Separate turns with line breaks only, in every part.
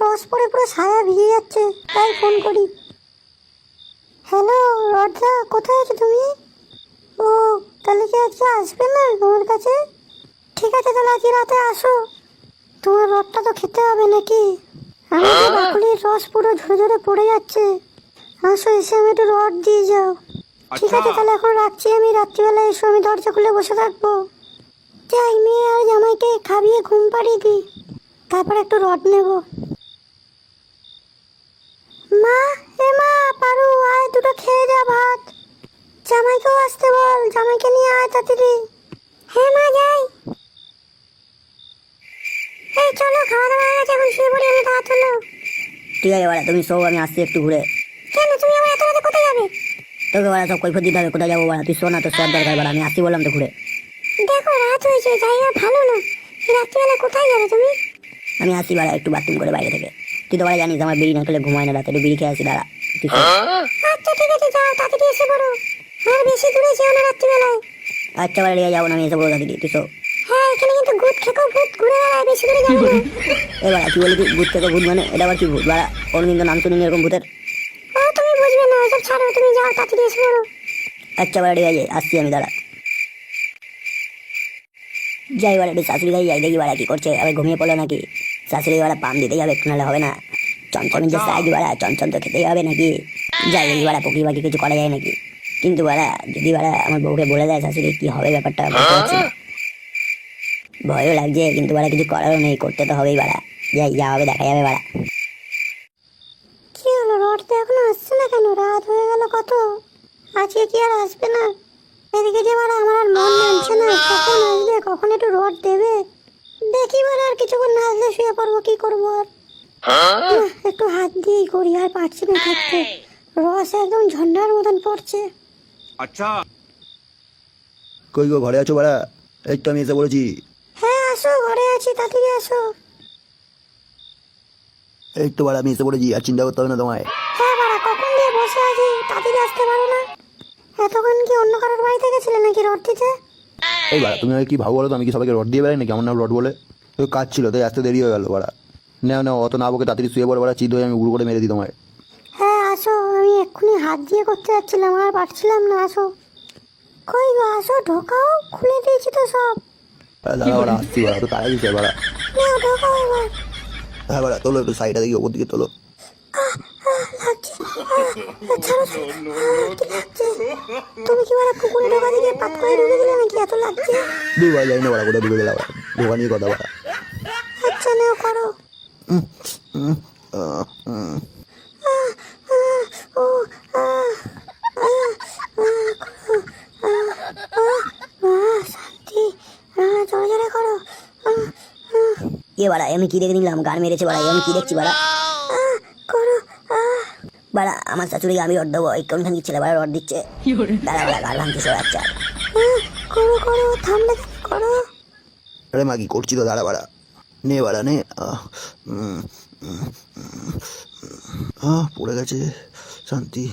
রস পড়ে পুরো ছায়া ভিজে যাচ্ছে, তাই ফোন করি। হ্যালো রডদা, কোথায় আছো তুমি? ও তাহলে কি আজকে আসবে না তোমার কাছে? ঠিক আছে, তাহলে আজকে রাতে আসো। তোমার রডটা তো খেতে হবে নাকি? আমি তো বাকুলির রস পুরো ঝরে ঝরে পড়ে যাচ্ছে। আসো, এসে আমি একটু রড দিয়ে যাও। ঠিক আছে, তাহলে এখন রাখছি। আমি রাত্রিবেলা এসো, আমি দরজা খুলে বসে থাকবো। যাই, মেয়ে আর জামাইকে খাবিয়ে ঘুম পাড়িয়ে দিই, তারপর একটু রড নেব। মা, এ মা, পারু আয়, দুটো খেয়ে যা ভাত। জামাইকেও আসতে বল, জামাইকে নিয়ে আয় তাড়াতাড়ি। হ্যাঁ মা, যাই। এই চলো, খাওয়া দাওয়া হয়ে গেছে, এখন শুয়ে পড়ি, আমি রাত হলো।
ঠিক আছে বাড়া, তুমি শো, আমি আসছি একটু ঘুরে।
কেন, তুমি আমার এত রাতে কোথায় যাবে?
তোকে বাড়া সব কৈফত দিতে হবে, কোথায় যাবো বাড়া? তুই শো না, তোর শোয়ার দরকার বাড়া, আমি আসছি বললাম তো ঘুরে।
দেখো রাত হয়েছে, জায়গা ভালো না, রাত্রিবেলা কোথায় যাবে তুমি?
আমি আসছি বাড়া, একটু বাথরুম করে বাইরে থেকে। তুই তো বাড়া জানিস আমার বিড়ি না খেলে ঘুমায় না রাতে, একটু বিড়ি খেয়ে আসি দাঁড়া। তুই শো।
আচ্ছা ঠিক আছে, যাও তাড়াতাড়ি এসে পড়ো, আর বেশি দূরে যেও না রাত্রিবেলায়।
আচ্ছা বাড়া, নিয়ে যাবো না, আমি এসে বলবো তাড়াতাড়ি, তুই শো।
হ্যাঁ, এখানে কিন্তু ভূত খেকো, ভূত ঘুরে বেড়ায়, বেশি দূরে যাবে না।
এ বাড়া কি বলি তুই? ভূত থেকে ভূত মানে? এটা আবার কি ভূত বাড়া? কোনদিন তো নাম শুনিনি এরকম ভূতের।
ও তুমি বুঝবে না, ওসব ছাড়ো, তুমি যাও তাড়াতাড়ি এসে পড়ো।
আচ্ছা বাড়া, ঠিক আছে, আসছি আমি দাঁড়া। যাই বাড়া, একটু শাশুড়ি গাই যাই, দেখি বাড়া কি করছে, আবার ঘুমিয়ে পড়লো নাকি? শাশুড়ি বাড়া পাম দিতেই হবে, একটু নাহলে হবে না। চঞ্চলের যে সাইজ বাড়া, চঞ্চল তো খেতেই হবে নাকি? যাই দেখি বাড়া, পুকুরি বাকি কিছু করা যায় নাকি? কিন্তু বাড়া যদি বাড়া আমার বউকে বলে দেয় শাশুড়ি, কি হবে ব্যাপারটা বুঝতে পারছি না। ভয়ও লাগছে, কিন্তু বাড়া কিছু করারও নেই, করতে তো হবেই বাড়া। যাই, যা হবে দেখা যাবে বাড়া।
কি হলো, রড তো এখনো আসছে না কেন? রাত হয়ে গেল কত, আজকে কি আর আসবে না? এদিকে যে বাড়া আমার আর মন মানছে না, কখন আসবে, কখন একটু রড দেবে। দেখি বাড়া, আর কিছুক্ষণ না আসলে শুয়ে পড়বো, কি করবো আর। একটু হাত দিয়েই করি, আর পারছি না থাকতে, রস একদম ঝর্ণার মতন পড়ছে।
अच्छा।
কই গো, ঘরে আছো বাড়া? এই তো আমি এসে বলেছি।
হ্যাঁ আসো, ঘরে আছি, তাড়াতাড়ি আসো।
এই তো বাড়া, আমি এসে বলেছি, আর চিন্তা করতে হবে না তোমায়।
হ্যাঁ বাড়া, কখন দিয়ে বসে আছি, তাড়াতাড়ি আসতে পারো না? এতক্ষণ কি অন্য কারোর বাড়িতে গেছিলে নাকি রড দিতে?
এই বাড়া, তুমি আমাকে কি ভাবো বলো তো? আমি কি সবাইকে রড দিয়ে বেড়াই নাকি? আমার নাম রড বলে? তো কাজ ছিল, তাই আসতে দেরি হয়ে গেল বাড়া। নাও নাও, অত না বকে তাড়াতাড়ি শুয়ে পড়ো বাড়া, চিত হয়ে আমি উড়ো করে মেরে দিই তোমায়।
হ্যাঁ আসো, আমি এক্ষুনি হাত দিয়ে করতে যাচ্ছিলাম, আর পারছিলাম না। আসো, কই গো, আসো, ঢোকাও, খুলে দিয়েছি তো সব।
দাঁড়া বাড়া, আসছি বাড়া, তো তাড়াই দিচ্ছে বাড়া।
নাও ঢোকাও এবার।
হ্যাঁ বাড়া, তোলো একটু সাইডটা দেখি, ওপর দিকে তোলো।
লাগছে, ছাড়ো ছাড়ো, কি লাগছে? তুমি কি বাড়া পুকুরে ঢোকা দিকে পাত করে ঢুকে দিলে নাকি, এত লাগছে?
দুই বাড়া যাই না বাড়া, কোথায় ঢুকে গেলে বাড়া, ঢোকা নিয়ে কথা বাড়া।
আচ্ছা নাও, করো। ও শান্তি, জোরে জোরে করো।
এ বাড়া, আমি কি দেখে নিলাম? গান মেরেছে বাড়া, আমি কি দেখছি বাড়া?
করো।
বাড়া আমার শাশুড়িকে আমি রড দেবো, এই কোনখান ছেলে বাড়া রড দিচ্ছে। দাঁড়া বাড়া, গাল ভাঙতে সে বাচ্চা।
করো করো, থামলে কেন, করো।
আরে মা, কি করছি তো, দাঁড়া বাড়া, নে বাড়া নে। পড়ে গেছে, শান্তি।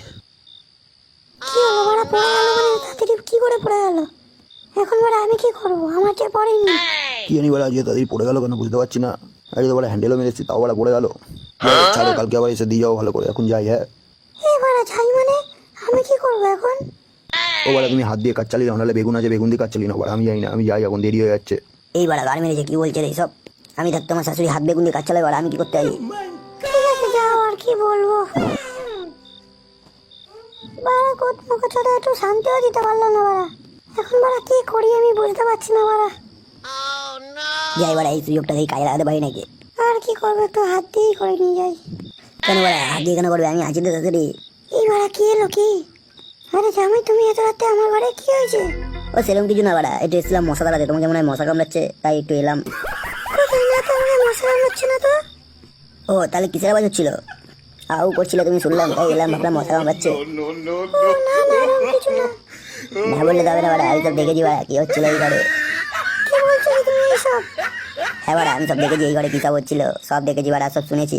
কি হলো বাড়া, পড়ে গেল মানে? তাড়াতাড়ি কি করে পড়ে গেল? এখন বাড়া আমি কি করবো, আমার যে পড়েনি।
কি জানি বাড়া, আজকে তাদের পড়ে গেল কেন বুঝতে পারছি না। আজকে তো বাড়া হ্যান্ডেলও মেরেছি, তাও বাড়া পড়ে গেল। ছাড়ো, কালকে আবার এসে দিয়ে যাও ভালো করে, এখন যাই। হ্যাঁ
এই বাড়া যাই মানে, আমি কি করবো এখন?
ও বাড়া, তুমি হাত দিয়ে কাজ চালিয়ে নাও, নাহলে বেগুন আছে, বেগুন দিয়ে কাজ চালিয়ে নাও বাড়া। আমি যাই না, আমি যাই, এখন দেরি হয়ে যাচ্ছে।
এই বাড়া গান মেরেছে, কি বলছে রে এইসব? আমি থাকতে আমার শাশুড়ি হাত বেগুন দিয়ে কাজ চালাই বাড়া, আমি কি করতে যাই?
ঠিক আছে যাও, আর কি বলবো। বাড়া কোট মুখে চলে, একটু শান্তিও দিতে পারলো না বাড়া। এখন বাড়া কি করি আমি বুঝতে পারছি না বাড়া।
যাই বাড়া, এই সুযোগটা দিয়ে কাজে লাগাতে পারি নাকি?
আর কি করবো, একটু হাত দিয়েই করে নিয়ে যাই।
কেন বাড়া হাত দিয়ে কেন করবে? আমি আছি তো শাশুড়ি।
এই বাড়া কি এলো কি? আরে জামাই, তুমি এত রাতে আমার ঘরে, কি হয়েছে?
ও সেরকম কিছু না বাড়া, একটু এসেছিলাম মশা তাড়াতে, তোমাকে মনে হয় মশা কামড়াচ্ছে, তাই একটু এলাম।
কোথায় না, তো আমাকে মশলা হচ্ছে না তো।
ও তাহলে কিসের আওয়াজ হচ্ছিল? আউ করছিল তুমি শুনলাম, তাই এলাম, ভাবলাম মশা কামড়াচ্ছে।
ও না না, এরকম কিছু না।
না বললে তবে না বাড়া, আমি সব দেখেছি বাড়া কি হচ্ছিল এই ঘরে।
কি বলছো কি তুমি এইসব?
হ্যাঁ বাড়া, আমি সব দেখেছি এই ঘরে কি সব হচ্ছিল, সব দেখেছি বাড়া, সব শুনেছি।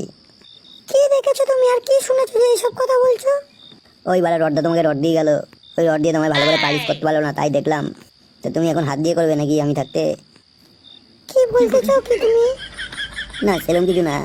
কি দেখেছো তুমি, আর কি শুনেছো যে এইসব কথা বলছো?
ওই বাড়া রডটা তোমাকে রড দিয়ে গেল, ওই রড দিয়ে তোমায় ভালো করে পালিশ করতে পারলো না, তাই দেখলাম। তো তুমি এখন হাত দিয়ে করবে নাকি আমি থাকতে?
কি বলতে চাও কি তুমি?
না সেরকম কিছু না।